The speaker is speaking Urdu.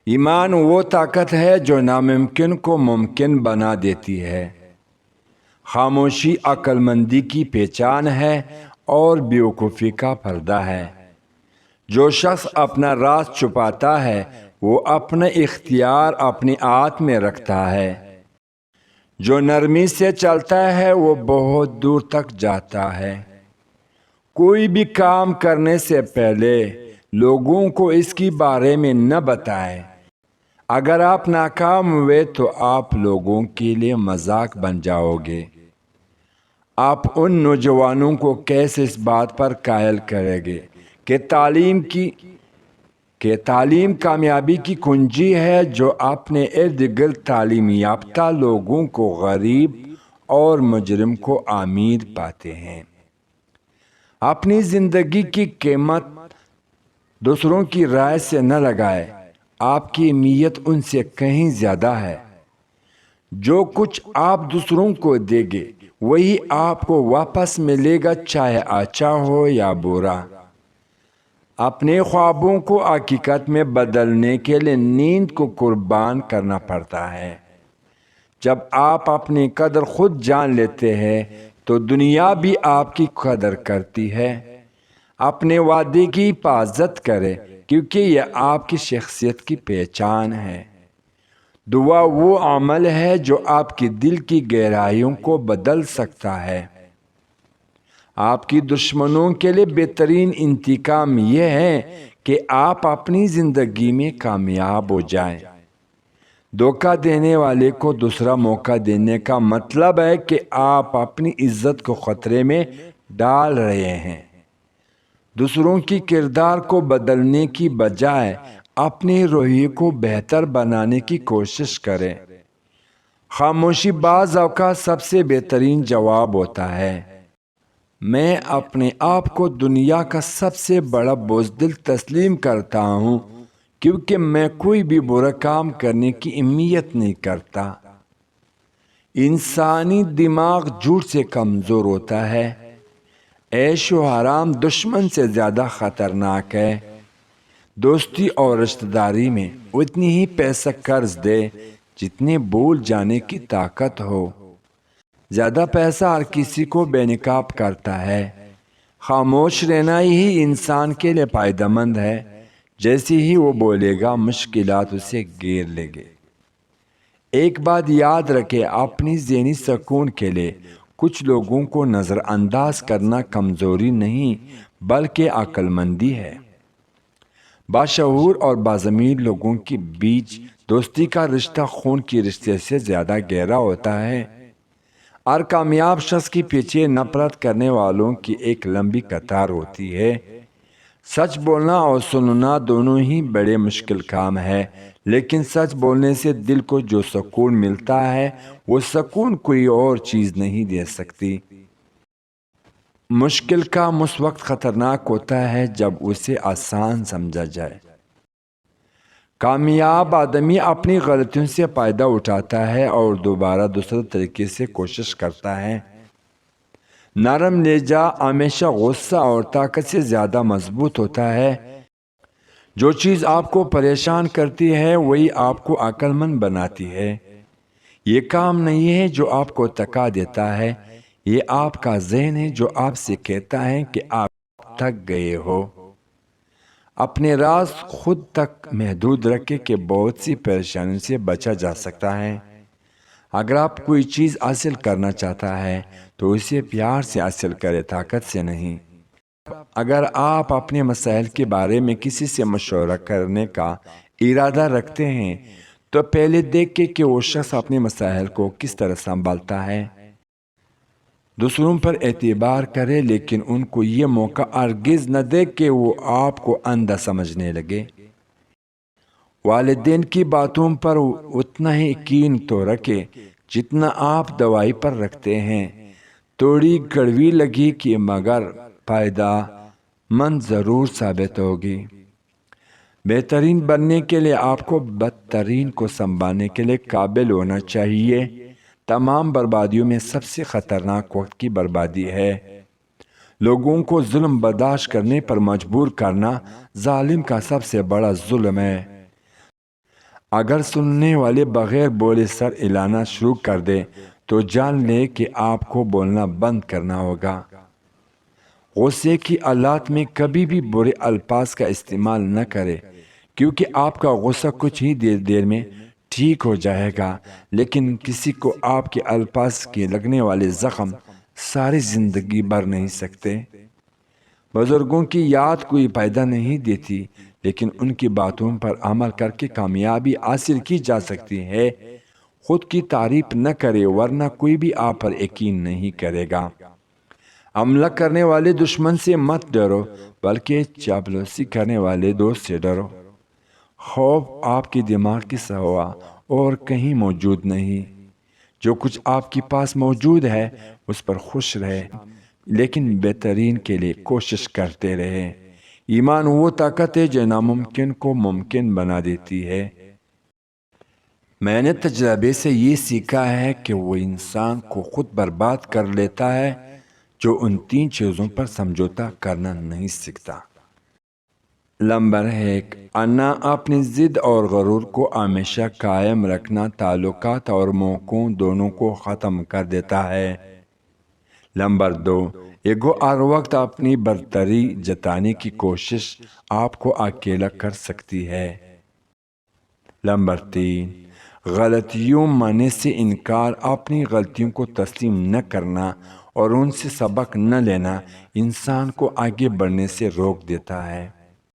ایمان وہ طاقت ہے جو ناممکن کو ممکن بنا دیتی ہے۔ خاموشی عقل مندی کی پہچان ہے اور بیوقوفی کا پردہ ہے۔ جو شخص اپنا راز چھپاتا ہے وہ اپنا اختیار اپنی ہاتھ میں رکھتا ہے۔ جو نرمی سے چلتا ہے وہ بہت دور تک جاتا ہے۔ کوئی بھی کام کرنے سے پہلے لوگوں کو اس کے بارے میں نہ بتائیں۔ اگر آپ ناکام ہوئے تو آپ لوگوں کے لیے مذاق بن جاؤ گے۔ آپ ان نوجوانوں کو کیسے اس بات پر قائل کریں گے کہ تعلیم کامیابی کی کنجی ہے، جو اپنے ارد گرد تعلیم یافتہ لوگوں کو غریب اور مجرم کو امیر پاتے ہیں۔ اپنی زندگی کی قیمت دوسروں کی رائے سے نہ لگائے، آپ کی اہمیت ان سے کہیں زیادہ ہے۔ جو کچھ آپ دوسروں کو دیں گے وہی آپ کو واپس ملے گا، چاہے اچھا ہو یا برا۔ اپنے خوابوں کو حقیقت میں بدلنے کے لیے نیند کو قربان کرنا پڑتا ہے۔ جب آپ اپنی قدر خود جان لیتے ہیں تو دنیا بھی آپ کی قدر کرتی ہے۔ اپنے وعدے کی حفاظت کریں کیونکہ یہ آپ کی شخصیت کی پہچان ہے۔ دعا وہ عمل ہے جو آپ کی دل کی گہرائیوں کو بدل سکتا ہے۔ آپ کی دشمنوں کے لیے بہترین انتقام یہ ہے کہ آپ اپنی زندگی میں کامیاب ہو جائیں۔ دھوکہ دینے والے کو دوسرا موقع دینے کا مطلب ہے کہ آپ اپنی عزت کو خطرے میں ڈال رہے ہیں۔ دوسروں کی کردار کو بدلنے کی بجائے اپنے رویے کو بہتر بنانے کی کوشش کریں۔ خاموشی بعض اوقات سب سے بہترین جواب ہوتا ہے۔ میں اپنے آپ کو دنیا کا سب سے بڑا بزدل تسلیم کرتا ہوں کیونکہ میں کوئی بھی برا کام کرنے کی اہمیت نہیں کرتا۔ انسانی دماغ جھوٹ سے کمزور ہوتا ہے۔ عیش و حرام دشمن سے زیادہ خطرناک ہے۔ دوستی اور رشتہ داری میں اتنی ہی پیسہ قرض دے جتنے بھول جانے کی طاقت ہو۔ زیادہ پیسہ ہر کسی کو بے نقاب کرتا ہے۔ خاموش رہنا ہی انسان کے لیے فائدہ مند ہے۔ جیسے ہی وہ بولے گا مشکلات اسے گھیر لے گے۔ ایک بات یاد رکھے، اپنی ذہنی سکون کے لیے کچھ لوگوں کو نظر انداز کرنا کمزوری نہیں بلکہ عقل مندی ہے۔ باشعور اور باضمیر لوگوں کے بیچ دوستی کا رشتہ خون کے رشتے سے زیادہ گہرا ہوتا ہے۔ ہر کامیاب شخص کے پیچھے نفرت کرنے والوں کی ایک لمبی قطار ہوتی ہے۔ سچ بولنا اور سننا دونوں ہی بڑے مشکل کام ہے، لیکن سچ بولنے سے دل کو جو سکون ملتا ہے وہ سکون کوئی اور چیز نہیں دے سکتی۔ مشکل کام اس وقت خطرناک ہوتا ہے جب اسے آسان سمجھا جائے۔ کامیاب آدمی اپنی غلطیوں سے فائدہ اٹھاتا ہے اور دوبارہ دوسرے طریقے سے کوشش کرتا ہے۔ نرم لہجہ ہمیشہ غصہ اور طاقت سے زیادہ مضبوط ہوتا ہے۔ جو چیز آپ کو پریشان کرتی ہے وہی آپ کو عقل مند بناتی ہے۔ یہ کام نہیں ہے جو آپ کو تھکا دیتا ہے، یہ آپ کا ذہن ہے جو آپ سے کہتا ہے کہ آپ تھک گئے ہو۔ اپنے راز خود تک محدود رکھے کہ بہت سی پریشانیوں سے بچا جا سکتا ہے۔ اگر آپ کوئی چیز حاصل کرنا چاہتا ہے تو اسے پیار سے حاصل کرے، طاقت سے نہیں۔ اگر آپ اپنے مسائل کے بارے میں کسی سے مشورہ کرنے کا ارادہ رکھتے ہیں تو پہلے دیکھیں کہ وہ شخص اپنے مسائل کو کس طرح سنبھالتا ہے۔ دوسروں پر اعتبار کرے لیکن ان کو یہ موقع ہرگز نہ دے کہ وہ آپ کو اندھا سمجھنے لگے۔ والدین کی باتوں پر اتنا ہی یقین تو رکھے جتنا آپ دوائی پر رکھتے ہیں۔ تھوڑی کڑوی لگی کہ مگر فائدہ مند ضرور ثابت ہوگی۔ بہترین بننے کے لیے آپ کو بدترین کو سنبھالنے کے لیے قابل ہونا چاہیے۔ تمام بربادیوں میں سب سے خطرناک وقت کی بربادی ہے۔ لوگوں کو ظلم برداشت کرنے پر مجبور کرنا ظالم کا سب سے بڑا ظلم ہے۔ اگر سننے والے بغیر بولے سر ہلانا شروع کر دے تو جان لے کہ آپ کو بولنا بند کرنا ہوگا۔ غصے کی حالات میں کبھی بھی برے الفاظ کا استعمال نہ کرے، کیونکہ آپ کا غصہ کچھ ہی دیر میں ٹھیک ہو جائے گا، لیکن کسی کو آپ کے الفاظ کے لگنے والے زخم ساری زندگی بھر نہیں سکتے۔ بزرگوں کی یاد کوئی فائدہ نہیں دیتی، لیکن ان کی باتوں پر عمل کر کے کامیابی حاصل کی جا سکتی ہے۔ خود کی تعریف نہ کرے، ورنہ کوئی بھی آپ پر یقین نہیں کرے گا۔ حملہ کرنے والے دشمن سے مت ڈرو، بلکہ چاپلوسی کرنے والے دوست سے ڈرو۔ خوف آپ کے دماغ کی سوا اور کہیں موجود نہیں۔ جو کچھ آپ کے پاس موجود ہے اس پر خوش رہے، لیکن بہترین کے لیے کوشش کرتے رہے۔ ایمان وہ طاقت ہے جو ناممکن کو ممکن بنا دیتی ہے۔ میں نے تجربے سے یہ سیکھا ہے کہ وہ انسان کو خود برباد کر لیتا ہے جو ان 3 چیزوں پر سمجھوتا کرنا نہیں سیکھتا۔ نمبر 1، انا اپنی ضد اور غرور کو ہمیشہ قائم رکھنا تعلقات اور موقعوں دونوں کو ختم کر دیتا ہے۔ نمبر 2، ایگو ہر وقت اپنی برتری جتانے کی کوشش آپ کو اکیلا کر سکتی ہے۔ نمبر 3، غلطیوں ماننے سے انکار، اپنی غلطیوں کو تسلیم نہ کرنا اور ان سے سبق نہ لینا انسان کو آگے بڑھنے سے روک دیتا ہے۔